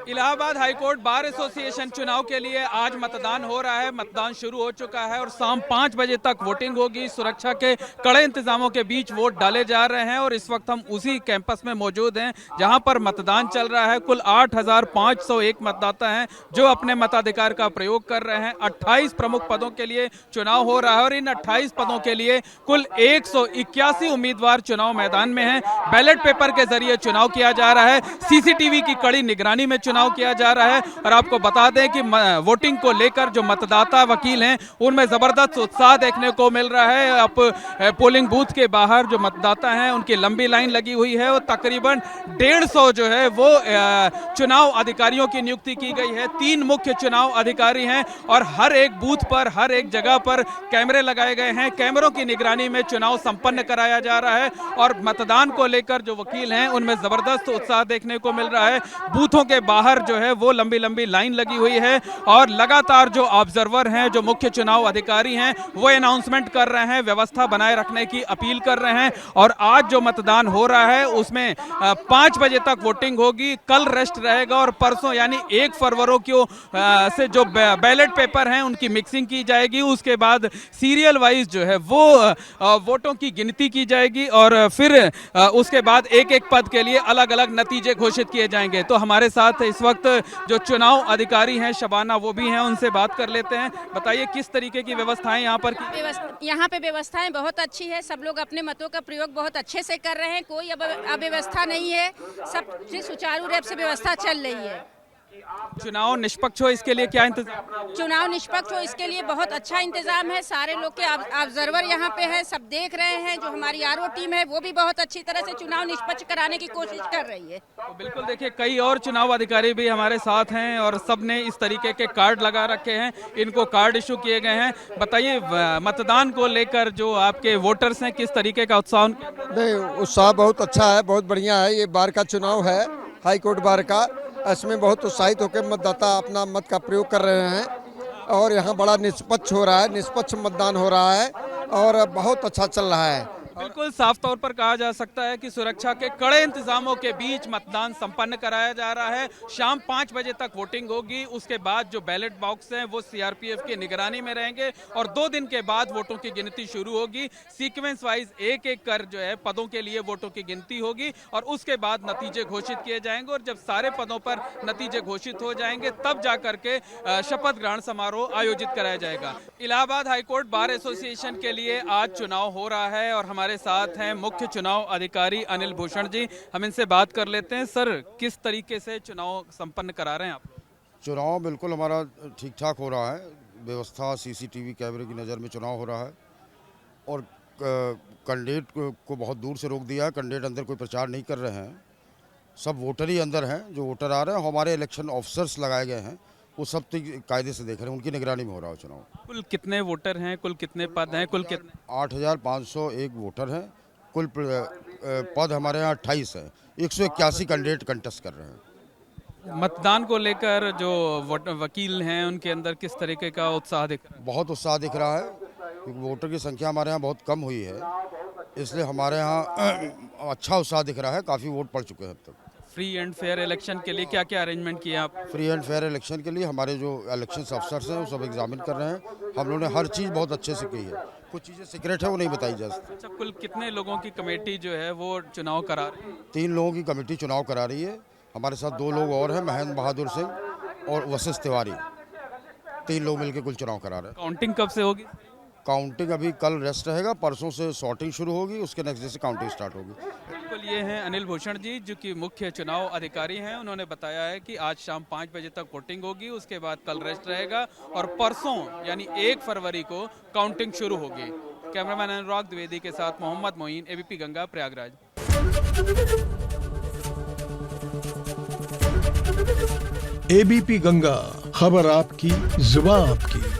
Allahabad high court bar association चुनाव के लिए आज मतदान हो रहा है। मतदान शुरू हो चुका है और शाम 5 बजे तक वोटिंग होगी। सुरक्षा के कड़े इंतजामों के बीच वोट डाले जा रहे हैं और इस वक्त हम उसी कैंपस में मौजूद हैं जहां पर मतदान चल रहा है। कुल 8,501 मतदाता हैं जो अपने मताधिकार का प्रयोग कर रहे हैं। 28 प्रमुख पदों के लिए चुनाव हो रहा है और इन 28 पदों के लिए कुल 181 उम्मीदवार चुनाव मैदान में हैं। बैलेट पेपर के जरिए चुनाव किया जा रहा है। सीसीटीवी की कड़ी निगरानी में चुनाव किया जा रहा है और आपको बता दें कि वोटिंग को लेकर जो मतदाता वकील हैं उनमें जबरदस्त उत्साह देखने को मिल रहा है। अब पोलिंग बूथ के बाहर जो मतदाता हैं उनकी लंबी लाइन लगी हुई है और तकरीबन 150 जो है वो चुनाव अधिकारियों की नियुक्ति की गई है। 3 मुख्य चुनाव अधिकारी हैं और हर एक बूथ पर, हर एक जगह पर कैमरे लगाए गए हैं। कैमरों की निगरानी में चुनाव संपन्न कराया जा रहा है और मतदान को लेकर जो वकील हैं उनमें जबरदस्त उत्साह देखने को मिल रहा है। बूथों के बाहर जो है वो लंबी लंबी लाइन लगी हुई है और लगातार जो ऑब्जर्वर हैं, जो मुख्य चुनाव अधिकारी हैं, वो अनाउंसमेंट कर रहे हैं, व्यवस्था बनाए रखने की अपील कर रहे हैं। और आज जो मतदान हो रहा है उसमें 5 बजे तक वोटिंग होगी, कल रेस्ट रहेगा और परसों यानी 1 फरवरी को से जो बैलेट पेपर हैं उनकी मिक्सिंग की जाएगी। उसके बाद सीरियल वाइज जो है वो वोटों की गिनती की जाएगी और फिर उसके बाद एक एक पद के लिए अलग अलग नतीजे घोषित किए जाएंगे। तो हमारे साथ इस वक्त जो चुनाव अधिकारी हैं शबाना, वो भी हैं, उनसे बात कर लेते हैं। बताइए किस तरीके की व्यवस्थाएं यहाँ पर यहाँ पे व्यवस्थाएं बहुत अच्छी है। सब लोग अपने मतों का प्रयोग बहुत अच्छे से कर रहे हैं। कोई अव्यवस्था नहीं है। सब सुचारू रूप से व्यवस्था चल रही है। चुनाव निष्पक्ष हो इसके लिए क्या इंतजाम? चुनाव निष्पक्ष हो इसके लिए बहुत अच्छा इंतजाम है। सारे लोग के ऑब्जर्वर यहाँ पे है, सब देख रहे हैं। जो हमारी आरओ टीम है वो भी बहुत अच्छी तरह से चुनाव निष्पक्ष कराने की कोशिश कर रही है। तो बिल्कुल देखिए, कई और चुनाव अधिकारी भी हमारे साथ हैं और सब ने इस तरीके के कार्ड लगा रखे हैं। इनको कार्ड इशू किए गए हैं। बताइए मतदान को लेकर जो आपके वोटर्स हैं किस तरीके का उत्साह? नहीं, उत्साह बहुत अच्छा है, बहुत बढ़िया है। ये बार का चुनाव है, हाई कोर्ट बार का। इसमें बहुत उत्साहित होकर मतदाता अपना मत का प्रयोग कर रहे हैं और यहाँ बड़ा निष्पक्ष हो रहा है, निष्पक्ष मतदान हो रहा है और बहुत अच्छा चल रहा है। बिल्कुल साफ तौर पर कहा जा सकता है कि सुरक्षा के कड़े इंतजामों के बीच मतदान संपन्न कराया जा रहा है। शाम 5 बजे तक वोटिंग होगी। उसके बाद जो बैलेट बॉक्स हैं वो सीआरपीएफ की निगरानी में रहेंगे और 2 दिन के बाद वोटों की गिनती शुरू होगी। सीक्वेंस वाइज एक एक कर जो है पदों के लिए वोटों की गिनती होगी और उसके बाद नतीजे घोषित किए जाएंगे और जब सारे पदों पर नतीजे घोषित हो जाएंगे तब जाकर के शपथ ग्रहण समारोह आयोजित कराया जाएगा। इलाहाबाद हाईकोर्ट बार एसोसिएशन के लिए आज चुनाव हो रहा है और हमारे साथ हैं मुख्य चुनाव अधिकारी अनिल भूषण जी। हम इनसे बात कर लेते हैं। सर, किस तरीके से चुनाव संपन्न करा रहे हैं आप? चुनाव बिल्कुल हमारा ठीक ठाक हो रहा है। व्यवस्था, सीसीटीवी कैमरे की नज़र में चुनाव हो रहा है और कैंडिडेट को बहुत दूर से रोक दिया है। कैंडिडेट अंदर कोई प्रचार नहीं कर रहे हैं, सब वोटर ही अंदर हैं। जो वोटर आ रहे हैं, हमारे इलेक्शन ऑफिसर्स लगाए गए हैं, वो सब तो कायदे से देख रहे हैं। उनकी निगरानी में हो रहा है चुनाव। कुल कितने वोटर हैं, कुल कितने पद हैं, कुल कितने? 8,501 वोटर हैं। कुल पद हमारे यहाँ 28 है। 181 कैंडिडेट कंटेस्ट कर रहे हैं। मतदान को लेकर जो वकील हैं उनके अंदर किस तरीके का उत्साह दिख रहा है? बहुत उत्साह दिख रहा है क्योंकि वोटर की संख्या हमारे यहाँ बहुत कम हुई है, इसलिए हमारे यहाँ अच्छा उत्साह दिख रहा है। काफ़ी वोट पड़ चुके हैं अब तक। फ्री एंड फेयर इलेक्शन के लिए क्या क्या अरेंजमेंट किए आप? फ्री एंड फेयर इलेक्शन के लिए हमारे जो इलेक्शन अफसर्स हैं वो सब एग्जामिन कर रहे हैं। हम लोगों ने हर चीज़ बहुत अच्छे से की है। कुछ चीज़ें सीक्रेट है, वो नहीं बताई जा सकती। अच्छा, कुल कितने लोगों की कमेटी जो है वो चुनाव करा रही है? 3 लोगों की कमेटी चुनाव करा रही है। हमारे साथ 2 लोग और हैं, महेंद्र बहादुर सिंह और वशिष्ठ तिवारी। 3 लोग मिलकर कुल चुनाव करा रहे हैं। काउंटिंग कब से होगी? काउंटिंग अभी कल रेस्ट रहेगा, परसों से सॉर्टिंग शुरू होगी, उसके नेक्स्ट डे से काउंटिंग स्टार्ट होगी। बिल्कुल, ये हैं अनिल भूषण जी जो कि मुख्य चुनाव अधिकारी हैं। उन्होंने बताया है कि आज शाम 5 बजे तक वोटिंग होगी, उसके बाद कल रेस्ट रहेगा और परसों यानी 1 फरवरी को काउंटिंग शुरू होगी। कैमरामैन अनुराग द्विवेदी के साथ मोहम्मद मोइन, एबीपी गंगा, प्रयागराज। एबीपी गंगा, खबर आपकी, जुबान आपकी।